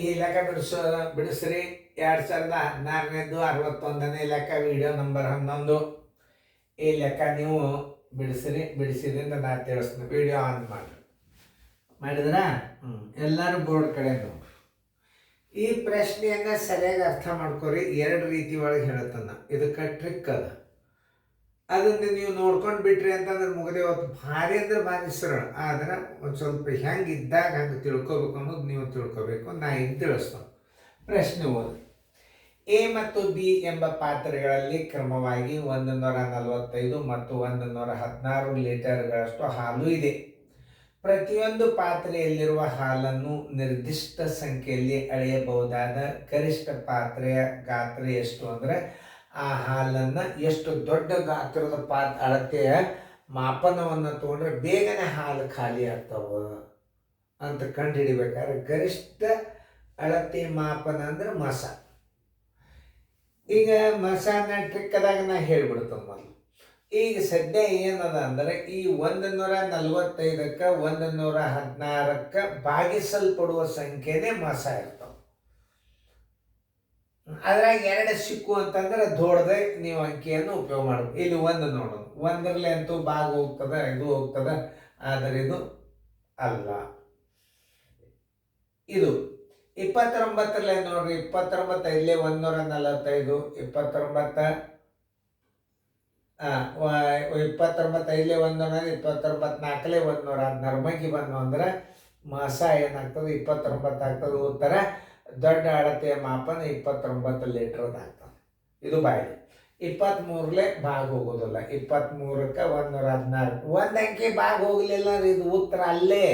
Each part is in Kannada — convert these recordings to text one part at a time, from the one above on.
ಈ ಲೆಕ್ಕ ಬಿಡಿಸ್ರಿ 2016ನೇದು 61ನೇ ಲೆಕ್ಕ ವಿಡಿಯೋ ನಂಬರ್ 11. ಈ ಲೆಕ್ಕ ನೀವು ಬಿಡಿಸಿದ್ರಿಂದ ನಾ ತಿಳಿಸ್ತೀನಿ. ವಿಡಿಯೋ ಆನ್ ಮಾಡಿದ್ರ ಎಲ್ಲರೂ ಬೋರ್ಡ್ ಕಡೆ ನೋಡ್ರಿ. ಈ ಪ್ರಶ್ನೆಯನ್ನ ಸರಿಯಾಗಿ ಅರ್ಥ ಮಾಡ್ಕೊರಿ. 2 ರೀತಿ ಒಳಗೆ ಹೇಳತ್ತನ್ನ, ಇದಕ್ಕೆ ಟ್ರಿಕ್ ಅದ. ಅದನ್ನು ನೀವು ನೋಡ್ಕೊಂಡು ಬಿಟ್ರಿ ಅಂತಂದ್ರೆ ಮುಗದೆ ಹೊತ್ತು ಭಾರಿ ಅಂದ್ರೆ ಭಾರಿ ಸರಳ. ಆದ್ರೆ ಒಂದು ಸ್ವಲ್ಪ ಹೆಂಗೆ ಇದ್ದಾಗ ಹಂಗೆ ತಿಳ್ಕೊಬೇಕು ಅನ್ನೋದು ನೀವು ತಿಳ್ಕೊಬೇಕು. ನಾ ಹಿಂಗೆ ತಿಳಿಸ್ತೇನೆ. ಪ್ರಶ್ನೆ ಓದಿ. ಎ ಮತ್ತು ಬಿ ಎಂಬ ಪಾತ್ರೆಗಳಲ್ಲಿ ಕ್ರಮವಾಗಿ 145 ಮತ್ತು 116 ಲೀಟರ್ಗಳಷ್ಟು ಹಾಲು ಇದೆ. ಪ್ರತಿಯೊಂದು ಪಾತ್ರೆಯಲ್ಲಿರುವ ಹಾಲನ್ನು ನಿರ್ದಿಷ್ಟ ಸಂಖ್ಯೆಯಲ್ಲಿ ಅಳೆಯಬಹುದಾದ ಗರಿಷ್ಠ ಪಾತ್ರೆಯ ಗಾತ್ರ ಎಷ್ಟು ಅಂದರೆ ಆ ಹಾಲನ್ನು ಎಷ್ಟು ದೊಡ್ಡ ಗಾತ್ರದ ಅಳತೆಯ ಮಾಪನವನ್ನು ತಗೊಂಡ್ರೆ ಬೇಗನೆ ಹಾಲು ಖಾಲಿ ಆಗ್ತಾವ ಅಂತ ಕಂಡು ಹಿಡಿಬೇಕಾದ್ರೆ ಗರಿಷ್ಠ ಅಳತೆ ಮಾಪನ ಅಂದ್ರೆ ಮಸ. ಈಗ ಮಸಾನ ಟ್ರಿಕ್ಕದಾಗ ನಾ ಹೇಳ್ಬಿಡ್ತೇನೆ ಮೊದಲು. ಈಗ ಸದ್ಯ ಏನದ ಅಂದರೆ ಈ 145ಕ್ಕೆ 116ಕ್ಕೆ ಭಾಗಿಸಲ್ಪಡುವ ಸಂಖ್ಯೆನೇ ಮಸ ಇರ್ತಾವ. ಅದ್ರಾಗ 2 ಸಿಕ್ಕು ಅಂತಂದ್ರೆ ದೊಡ್ಡದೆ ನೀವು ಅಂಕಿಯನ್ನು ಉಪಯೋಗ ಮಾಡಬೇಕು. ಇಲ್ಲಿ 1 ನೋಡೋದು, 1ರಲ್ಲಿ ಅಂತೂ ಭಾಗ ಹೋಗ್ತದೆ, ಇದು ಹೋಗ್ತದೆ, ಆದರೆ ಇದು ಅಲ್ಲ. ಇದು 29ರಲ್ಲಿ ನೋಡ್ರಿ, 29 ಇಲ್ಲೇ 145, 29 ಇಲ್ಲೇ 100, 29 116 ಮಗಿ ಬಂದು ಅಂದ್ರೆ ಮಸ ಏನಾಗ್ತದೆ 29 ಆಗ್ತದೆ. ಉತ್ತರ ದೊಡ್ಡ ಅಳತೆಯ ಮಾಪನ 29 ಲೀಟರ್ದು ಆಗ್ತದೆ. ಇದು ಬಾಯಿದೆ. 23ರಲ್ಲಿ ಭಾಗ ಹೋಗೋದಿಲ್ಲ. 23ಕ್ಕೆ 116 ಒಂದು ಅಂಕಿ ಭಾಗ ಹೋಗಲಿಲ್ಲ ಅಂದ್ರೆ ಇದು ಉತ್ತರ ಅಲ್ಲೇ.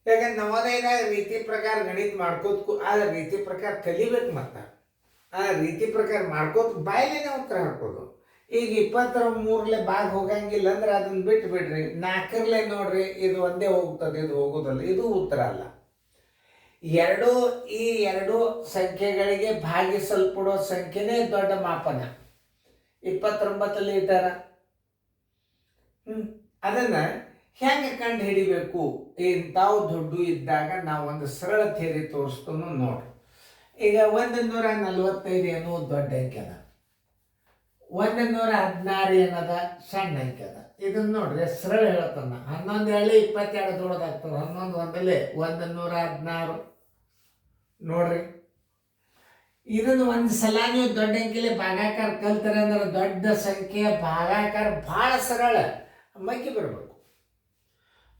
ಯಾಕಂದ್ರೆ ನವೋದಯದಾಗ ರೀತಿ ಪ್ರಕಾರ ಗಣಿತ ಮಾಡ್ಕೋತ ಆ ರೀತಿ ಪ್ರಕಾರ ಕಲಿಬೇಕು. ಮತ್ತು ಆ ರೀತಿ ಪ್ರಕಾರ ಮಾಡ್ಕೋತ ಬಾಯಿಲೇನೆ ಉತ್ತರ ಹಾಕೋದು. ಈಗ 23ರಲ್ಲಿ ಭಾಗ ಹೋಗಂಗಿಲ್ಲ ಅಂದ್ರೆ ಅದನ್ನ ಬಿಟ್ಟು ಬಿಡ್ರಿ. 4ರಲ್ಲೇ ನೋಡ್ರಿ, ಇದು ಒಂದೇ ಹೋಗ್ತದೆ, ಇದು ಹೋಗೋದಲ್ಲ, ಇದು ಉತ್ತರ ಅಲ್ಲ. ಈ ಎರಡು ಸಂಖ್ಯೆಗಳಿಗೆ ಭಾಗಿಸಲ್ಪಡೋ ಸಂಖ್ಯೆನೇ ದೊಡ್ಡ ಮಾಪನ 29 ಲೀಟರ್. ಅದನ್ನ ಹೆಂಗೆ ಕಂಡು ಹಿಡಿಬೇಕು? ಇಂಥವು ದೊಡ್ಡ ಇದ್ದಾಗ ನಾವು ಒಂದು ಸರಳ ಥಿಯರಿ ತೋರಿಸ್ತಾನು ನೋಡ್ರಿ. ಈಗ 145 ಏನೋ ದೊಡ್ಡ ಅಂಕೆ ಅದ, 116 ಏನದ ಸಣ್ಣ ಅಂಕೆ ಅದ. ಇದನ್ನ ನೋಡ್ರಿ ಸರಳ ಹೇಳ್ತಾನ. 11 ಹೇಳಿ 22 ದೊಡ್ಡದಾಗ್ತದೆ. 11 ಒಂದಲ್ಲೇ 116 ನೋಡ್ರಿ. ಇದನ್ನು ಒಂದು ಸಲ ನೀವು ದೊಡ್ಡ ಅಂಕೆಲಿ ಭಾಗಾಕಾರ ಕಲ್ತಾರೆ ಅಂದ್ರೆ ದೊಡ್ಡ ಸಂಖ್ಯೆಯ ಭಾಗಾಕಾರ ಭಾಳ ಸರಳ ಮಗ್ಗಿ ಬರಬೇಕು.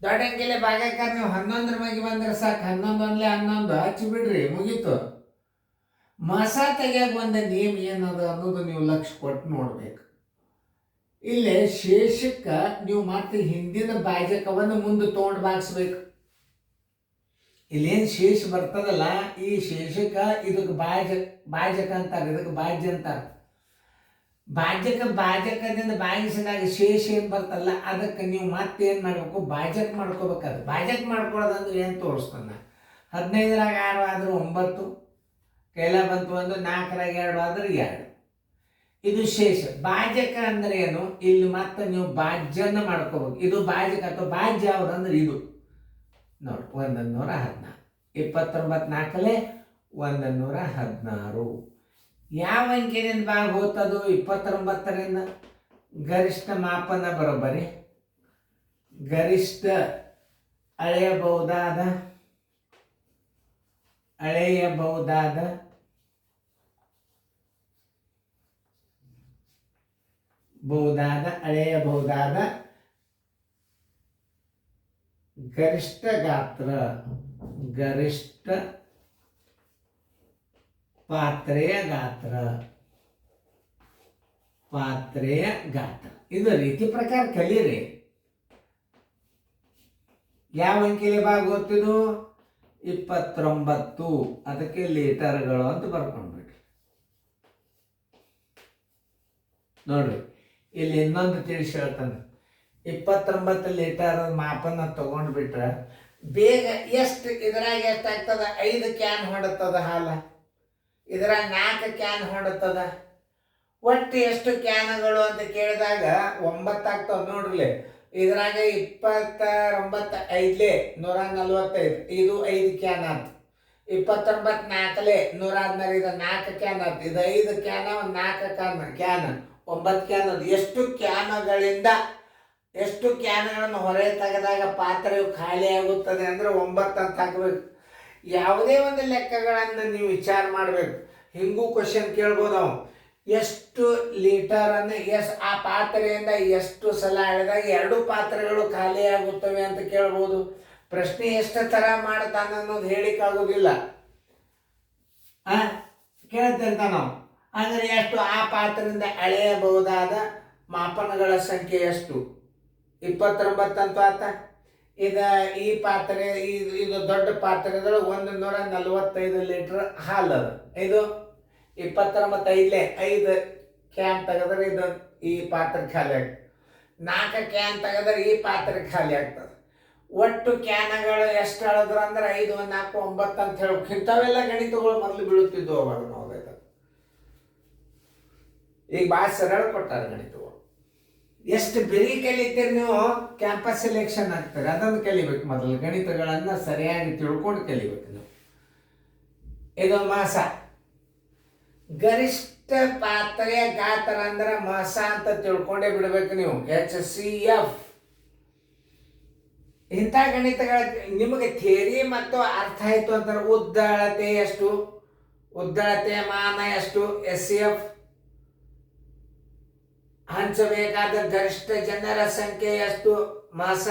ದೊಡ್ಡ ಅಂಕೆಲೆ ಭಾಗಾಕಾರ ನೀವು 11 ಮಗಿ ಬಂದ್ರೆ ಸಾಕು. 11 ಒಂದ್ಲೆ 11 ಹಚ್ಚಿ ಬಿಡ್ರಿ, ಮುಗೀತು. ಮಸ ತೆಗಿಯಾಗ ಒಂದು ನೇಮ್ ಏನದ ಅನ್ನೋದು ನೀವು ಲಕ್ಷ್ಯ ಕೊಟ್ಟು ನೋಡ್ಬೇಕು. ಇಲ್ಲೇ ಶೇಷಕ್ಕೆ ನೀವು ಮತ್ತೆ ಹಿಂದಿನ ಭಾಜಕವನ್ನು ಮುಂದೆ ತೊಗೊಂಡು ಭಾಗಿಸ್ಬೇಕು. ಇಲ್ಲೇನು ಶೇಷ ಬರ್ತದಲ್ಲ, ಈ ಶೇಷಕ್ಕೆ ಇದಕ್ಕೆ ಭಾಜಕ ಅಂತಾರೆ, ಇದಕ್ಕೆ ಭಾಜ್ಯ ಅಂತಾರೆ. ಭಾಜಕದಿಂದ ಭಾಗಿಸಿದಾಗ ಶೇಷ ಏನು ಬರ್ತಲ್ಲ, ಅದಕ್ಕೆ ನೀವು ಮತ್ತೆ ಏನು ಮಾಡಬೇಕು? ಭಾಜಕ ಮಾಡ್ಕೋಬೇಕಾದ್ರೆ. ಭಾಜಕ ಮಾಡ್ಕೊಳ್ಳೋದಂದ್ರೆ ಏನು ತೋರಿಸ್ತಾನೆ. 15ರಾಗ 6 ಆದ್ರೆ 9, ಕೈಲ ಬಂತು ಒಂದು 4ರಾಗ 2 ಆದ್ರೆ 2. ಇದು ಶೇಷ. ಭಾಜಕ ಅಂದ್ರೆ ಏನು? ಇಲ್ಲಿ ಮತ್ತೆ ನೀವು ಭಾಜ್ಯನ ಮಾಡ್ಕೋಬೇಕು. ಇದು ಭಾಜಕ ಅಥವಾ ಭಾಜ್ಯ ಯಾವ್ದಂದ್ರೆ ಇದು ನೋಡಿ 116. 29 4ಲೆ 116. ಯಾವ ಅಂಕಿನಿಂದ ಭಾಗ ಹೋಗ್ತದು? 29ರಿಂದ. ಗರಿಷ್ಠ ಮಾಪನ ಬರೋಬ್ಬರಿ ಗರಿಷ್ಠ ಅಳೆಯಬಹುದಾದ ಗರಿಷ್ಠ ಗಾತ್ರ, ಗರಿಷ್ಠ ಪಾತ್ರೆಯ ಗಾತ್ರ. ಇದು ರೀತಿ ಪ್ರಕಾರ ಕಲೀರಿ. ಯಾವ ಅಂಕಿಲಿ ಭಾಗ ಗೊತ್ತಿದು? 29. ಅದಕ್ಕೆ ಲೀಟರ್ಗಳು ಅಂತ ಬರ್ಕೊಂಡ್ಬಿಟ್ರಿ. ನೋಡ್ರಿ, ಇಲ್ಲಿ ಇನ್ನೊಂದು ತಿಳಿಸಿ ಹೇಳ್ತಾನೆ. 29 ಲೀಟರ್ ಮಾಪನ ತಗೊಂಡ್ಬಿಟ್ರೆ ಬೇಗ ಎಷ್ಟು ಇದ್ರಾಗ ಎಷ್ಟಾಗ್ತದ? 5 ಕ್ಯಾನ್ ಹೊಡತದ ಹಾಲು. ಇದ್ರಾಗ 4 ಕ್ಯಾನ್ ಹೊಡತದ. ಒಟ್ಟು ಎಷ್ಟು ಕ್ಯಾನ್ಗಳು ಅಂತ ಕೇಳಿದಾಗ 9 ಆಗ್ತಾವ. ನೋಡ್ರಿ, ಇದ್ರಾಗ 29 145 ಇದು 5 ಕ್ಯಾನ್ ಆಯ್ತು. 29 4 116 ಇದು 4 ಕ್ಯಾನ್ ಆಯ್ತು. ಇದು 5 ಕ್ಯಾನ್ 4 ಕ್ಯಾನ್ 9 ಕ್ಯಾನ್. ಎಷ್ಟು ಕ್ಯಾನ್ಗಳನ್ನು ಹೊರೆ ತೆಗೆದಾಗ ಪಾತ್ರೆಯು ಖಾಲಿ ಆಗುತ್ತದೆ ಅಂದರೆ 9 ಅಂತ ಹಾಕಬೇಕು. ಯಾವುದೇ ಒಂದು ಲೆಕ್ಕಗಳನ್ನು ನೀವು ವಿಚಾರ ಮಾಡಬೇಕು. ಹಿಂಗೂ ಕ್ವಶನ್ ಕೇಳ್ಬೋದು ನಾವು, ಎಷ್ಟು ಲೀಟರನ್ನು ಆ ಪಾತ್ರೆಯಿಂದ ಎಷ್ಟು ಸಲ ಎಳೆದಾಗ 2 ಪಾತ್ರೆಗಳು ಖಾಲಿ ಆಗುತ್ತವೆ ಅಂತ ಕೇಳ್ಬೋದು. ಪ್ರಶ್ನೆ ಎಷ್ಟು ಥರ ಮಾಡ್ತಾನೆ ಅನ್ನೋದು ಹೇಳಿಕ್ಕಾಗೋದಿಲ್ಲ, ಕೇಳ್ತಂತ ನಾವು. ಅಂದರೆ ಎಷ್ಟು ಆ ಪಾತ್ರೆಯಿಂದ ಎಳೆಯಬಹುದಾದ ಮಾಪನಗಳ ಸಂಖ್ಯೆ ಎಷ್ಟು? 29 ಅಂತ ಆತ. ಈ ಪಾತ್ರೆ ಇದು ದೊಡ್ಡ ಪಾತ್ರೆ 145 ಲೀಟರ್ ಹಾಲು ಅದ. ಇದು 29 5 ಕ್ಯಾನ್ ತೆಗೆದ್ರೆ ಇದು ಈ ಪಾತ್ರೆ ಖಾಲಿ ಆಗ್ತದೆ. 4 ಕ್ಯಾನ್ ತೆಗೆದ್ರೆ ಈ ಪಾತ್ರೆ ಖಾಲಿ ಆಗ್ತದೆ. ಒಟ್ಟು ಕ್ಯಾನ್ಗಳು ಎಷ್ಟು ಹೇಳಿದ್ರು ಅಂದ್ರೆ 5 4 9 ಅಂತ ಹೇಳ್ಬೇಕು. ಇಂಥವೆಲ್ಲ ಗಣಿತಗಳು ಮೊದಲು ಬೀಳುತ್ತಿದ್ವು ಅವಾಗ ನಾವು. ಈಗ ಭಾಳ ಸರಳ ಕೊಟ್ಟಾರೆ ಗಣಿತಗಳು. ಎಷ್ಟು ಬಿರಿ ಕಲಿತೀರಿ ನೀವು ಕ್ಯಾಂಪಸ್ ಸೆಲೆಕ್ಷನ್ ಆಗ್ತಾರೆ, ಅದನ್ನು ಕಲಿಬೇಕು. ಮೊದಲು ಗಣಿತಗಳನ್ನು ಸರಿಯಾಗಿ ತಿಳ್ಕೊಂಡು ಕಲಿಬೇಕು ನೀವು. ಇದು ಮಾಸ. ಗರಿಷ್ಠ ಪಾತ್ರೆಯ ಗಾತ್ರ ಅಂದ್ರೆ ಮಾಸ ಅಂತ ತಿಳ್ಕೊಂಡೇ ಬಿಡ್ಬೇಕು ನೀವು. HCF. ಇಂಥ ಗಣಿತಗಳ ನಿಮಗೆ ಥಿಯರಿ ಮತ್ತು ಅರ್ಥ ಆಯ್ತು ಅಂತಾರೆ. ಉದ್ದಳತೆ ಎಷ್ಟು, ಉದ್ದಳತೆ ಮಾನ ಎಷ್ಟು, SCF. ಹಂಚಬೇಕಾದ ಗರಿಷ್ಠ ಜನರ ಸಂಖ್ಯೆ ಎಷ್ಟು, ಮಾಸ.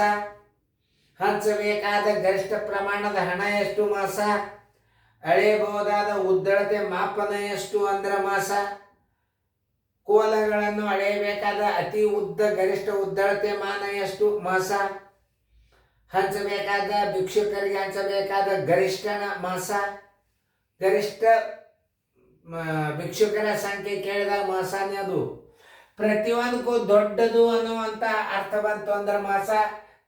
ಹಂಚಬೇಕಾದ ಗರಿಷ್ಠ ಪ್ರಮಾಣದ ಹಣ ಎಷ್ಟು, ಮಾಸ. ಅಳೆಯಬಹುದಾದ ಉದ್ದಳತೆ ಮಾಪನ ಎಷ್ಟು ಅಂದ್ರೆ ಮಾಸ. ಕೋಲಗಳನ್ನು ಅಳೆಯಬೇಕಾದ ಅತಿ ಉದ್ದ ಗರಿಷ್ಠ ಉದ್ದಳತೆ ಮಾನ ಎಷ್ಟು, ಮಾಸ. ಹಂಚಬೇಕಾದ ಭಿಕ್ಷುಕರಿಗೆ ಹಂಚಬೇಕಾದ ಗರಿಷ್ಠ ಮಾಸ. ಗರಿಷ್ಠ ಭಿಕ್ಷುಕರ ಸಂಖ್ಯೆ ಕೇಳಿದಾಗ ಮಾಸನೇ ಅದು. ಪ್ರತಿಯೊಂದಕ್ಕೂ ದೊಡ್ಡದು ಅನ್ನುವಂಥ ಅರ್ಥ ಬಂತು ಅಂದ್ರೆ ಮಾಸ.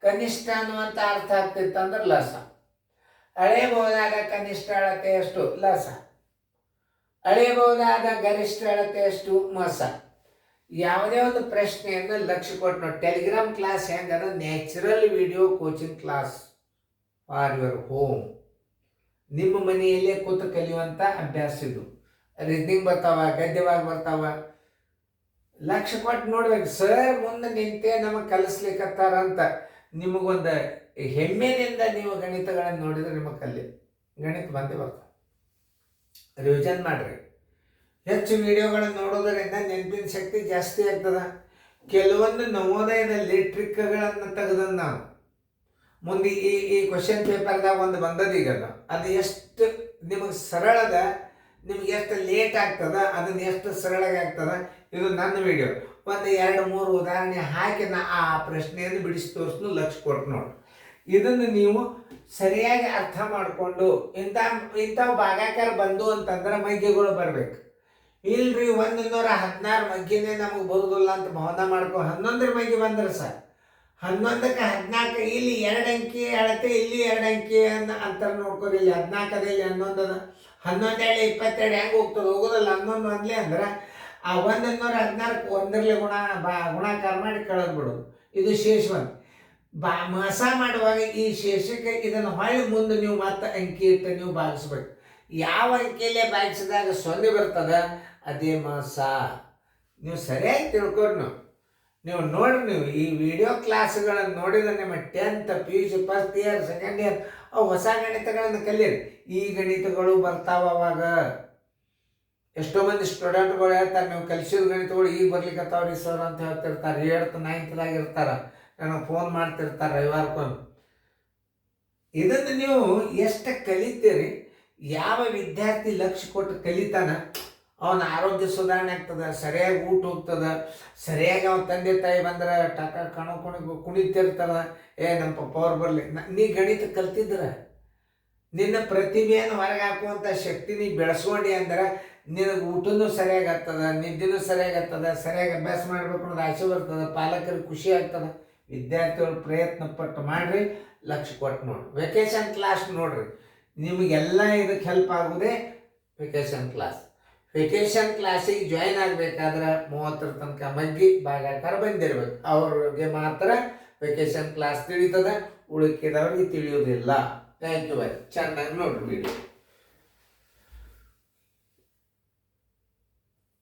ಕನಿಷ್ಠ ಅನ್ನುವಂಥ ಅರ್ಥ ಆಗ್ತಿತ್ತು ಅಂದ್ರೆ ಲಸ. ಅಳೆಯಬಹುದಾದ ಕನಿಷ್ಠ ಅಳತೆ ಎಷ್ಟು, ಲಸ. ಅಳೆಯಬಹುದಾದ ಗರಿಷ್ಠ ಅಳತೆ ಎಷ್ಟು, ಮಾಸ. ಯಾವುದೇ ಒಂದು ಪ್ರಶ್ನೆಯನ್ನು ಲಕ್ಷ್ಯ ಕೊಟ್ಟು ನೋಡಿ. ಟೆಲಿಗ್ರಾಮ್ ಕ್ಲಾಸ್ ಹೆಂಗದ, natural video coaching class for your home. ನಿಮ್ಮ ಮನೆಯಲ್ಲೇ ಕೂತು ಕಲಿಯುವಂಥ ಅಭ್ಯಾಸ ಇದು. ರೀಡಿಂಗ್ ಬರ್ತಾವ, ಗದ್ಯವಾಗಿ ಬರ್ತಾವ. ಲಕ್ಷ್ಯ ಕೊಟ್ಟು ನೋಡ್ಬೇಕು. ಸರ್ ಮುಂದೆ ನಿಂತೆ ನಮಗೆ ಕಲಿಸ್ಲಿಕ್ಕತ್ತಾರ ಅಂತ ನಿಮಗೊಂದು ಹೆಮ್ಮೆಯಿಂದ ನೀವು ಗಣಿತಗಳನ್ನು ನೋಡಿದ್ರೆ ನಿಮಗೆ ಗಣಿತ ಬಂದೇ ಬರ್ತಾವೆ. ರಿವಿಷನ್ ಮಾಡ್ರಿ. ಹೆಚ್ಚು ವಿಡಿಯೋಗಳನ್ನು ನೋಡೋದರಿಂದ ನೆನಪಿನ ಶಕ್ತಿ ಜಾಸ್ತಿ ಆಗ್ತದೆ. ಕೆಲವೊಂದು ನವೋದಯದಲ್ಲಿ ಟ್ರಿಕ್ಗಳನ್ನು ತೆಗೆದ ನಾವು ಮುಂದೆ ಈ ಕ್ವಶನ್ ಪೇಪರ್ದಾಗ ಒಂದು ಬಂದದೀಗ ಅದು ಎಷ್ಟು ನಿಮಗೆ ಸರಳದ, ನಿಮ್ಗೆ ಎಷ್ಟು ಲೇಟ್ ಆಗ್ತದ, ಅದನ್ನು ಎಷ್ಟು ಸರಳಾಗಿ ಆಗ್ತದ. ಇದು ನನ್ನ ವಿಡಿಯೋ. ಒಂದು 2-3 ಉದಾಹರಣೆ ಹಾಕಿ ಆ ಪ್ರಶ್ನೆಯನ್ನು ಬಿಡಿಸಿ ತೋರಿಸ್ನು ಲಕ್ಷ್ಯ ಕೊಟ್ಟು ನೋಡಿ. ಇದನ್ನು ನೀವು ಸರಿಯಾಗಿ ಅರ್ಥ ಮಾಡಿಕೊಂಡು ಇಂಥವು ಭಾಗಾಕಾರ ಬಂದು ಅಂತಂದ್ರೆ ಮಗ್ಗಿಗಳು ಬರಬೇಕು. ಇಲ್ರಿ 116 ಮಗ್ಗಿನೇ ನಮಗೆ ಬರುದಿಲ್ಲ ಅಂತ ಭಾವನೆ ಮಾಡ್ಕೊ 11 ಮಗ್ಗಿ ಬಂದ್ರೆ ಸರ್ 11ಕ್ಕೆ 14 ಇಲ್ಲಿ 2 ಅಂಕಿ ಅಳತೆ, ಇಲ್ಲಿ 2 ಅಂಕಿ ಅಂತರ ನೋಡ್ಕೊರಿ. ಇಲ್ಲಿ 14 ಇಲ್ಲಿ 11 ಅದ. 11 22 ಹೆಂಗೆ ಹೋಗೋದಲ್ಲ. 11 ಒಂದ್ಲೆ ಅಂದ್ರೆ ಆ 116 ಒಂದರಲ್ಲಿ ಗುಣಾಕಾರ ಮಾಡಿ ಕಳೆದು ಬಿಡೋದು. ಇದು ಶೇಷವನ್ನು ಮಾಸ ಮಾಡುವಾಗ ಈ ಶೇಷಕ್ಕೆ ಇದನ್ನು ಹೊಳ್ಳಿ ಮುಂದೆ ನೀವು ಮತ್ತೆ ಅಂಕಿ ಇಟ್ಟು ನೀವು ಭಾಗಿಸ್ಬೇಕು. ಯಾವ ಅಂಕಿಯಲ್ಲೇ ಭಾಗಿಸಿದಾಗ 0 ಬರ್ತದ ಅದೇ ಮಾಸ. ನೀವು ಸರಿಯಾಗಿ ತಿಳ್ಕೊರಿ. ನೀವು ನೋಡ್ರಿ, ನೀವು ಈ ವಿಡಿಯೋ ಕ್ಲಾಸ್ಗಳನ್ನು ನೋಡಿದ್ರೆ ನಿಮ್ಮ 10th PUC first year second year ಅವು ಹೊಸ ಗಣಿತಗಳನ್ನು ಕಲೀರಿ. ಈ ಗಣಿತಗಳು ಬರ್ತಾವ. ಅವಾಗ ಎಷ್ಟೋ ಮಂದಿ ಸ್ಟೂಡೆಂಟ್ಗಳು ಹೇಳ್ತಾರೆ, ನೀವು ಕಲಿಸಿದ ಗಣಿತಗಳು ಈಗ ಬರ್ಲಿಕ್ಕತ್ತಾವ್ರಿ ಸರ್ ಅಂತ ಹೇಳ್ತಿರ್ತಾರೆ. 8th 9th ಇರ್ತಾರೆ, ನನಗೆ ಫೋನ್ ಮಾಡ್ತಿರ್ತಾರೆ ರವಿವಾರಕ್ಕೊಂದು. ಇದನ್ನು ನೀವು ಎಷ್ಟು ಕಲಿತೀರಿ, ಯಾವ ವಿದ್ಯಾರ್ಥಿ ಲಕ್ಷ್ಯ ಕೊಟ್ಟು ಕಲಿತಾನ ಅವನ ಆರೋಗ್ಯ ಸುಧಾರಣೆ ಆಗ್ತದೆ, ಸರಿಯಾಗಿ ಊಟ ಹೋಗ್ತದೆ, ಸರಿಯಾಗಿ ಅವನ ತಂದೆ ತಾಯಿ ಬಂದ್ರೆ ಟಕ ಕುಣಿತಿರ್ತಾರ. ನಮ್ಮ ಪಪ್ಪ ಅವ್ರು ಬರಲಿ. ನೀ ಗಣಿತ ಕಲ್ತಿದ್ರೆ ನಿನ್ನ ಪ್ರತಿಭೆಯನ್ನು ಹೊರಗೆ ಹಾಕುವಂಥ ಶಕ್ತಿ ನೀ ಬೆಳೆಸ್ಕೊಂಡಿ ಅಂದ್ರೆ ನಿನಗೆ ಊಟನೂ ಸರಿಯಾಗಿ ಆಗ್ತದೆ, ನಿದ್ದೆನೂ ಸರಿಯಾಗಿ ಆಗ್ತದೆ, ಸರಿಯಾಗಿ ಅಭ್ಯಾಸ ಮಾಡಬೇಕು ಅನ್ನೋದು ಆಸೆ ಬರ್ತದೆ, ಪಾಲಕರಿಗೆ ಖುಷಿ ಆಗ್ತದೆ. ವಿದ್ಯಾರ್ಥಿಗಳು ಪ್ರಯತ್ನ ಪಟ್ಟು ಮಾಡಿರಿ, ಲಕ್ಷ್ಯ ಕೊಟ್ಟು ನೋಡ್ರಿ. ವೆಕೇಶನ್ ಕ್ಲಾಸ್ ನೋಡ್ರಿ, ನಿಮಗೆಲ್ಲ ಇದಕ್ಕೆ ಹೆಲ್ಪ್ ಆಗೋದೇ ವೆಕೇಶನ್ ಕ್ಲಾಸ್. ವೆಕೇಶನ್ ಕ್ಲಾಸಿಗೆ ಜಾಯಿನ್ ಆಗಬೇಕಾದ್ರೆ 30 ತನಕ ಮಗ್ಗಿ ಭಾಗಾಕಾರ ಬಂದಿರ್ಬೇಕು. ಅವ್ರಿಗೆ ಮಾತ್ರ ವೆಕೇಶನ್ ಕ್ಲಾಸ್ ತಿಳಿತದ, ಉಳುಕಿದವ್ರಿಗೆ ತಿಳಿಯೋದಿಲ್ಲ. ಥ್ಯಾಂಕ್ ಯು ವೆರಿ ಚೆನ್ನಾಗಿ ನೋಡ್ರಿ ವಿಡಿಯೋ.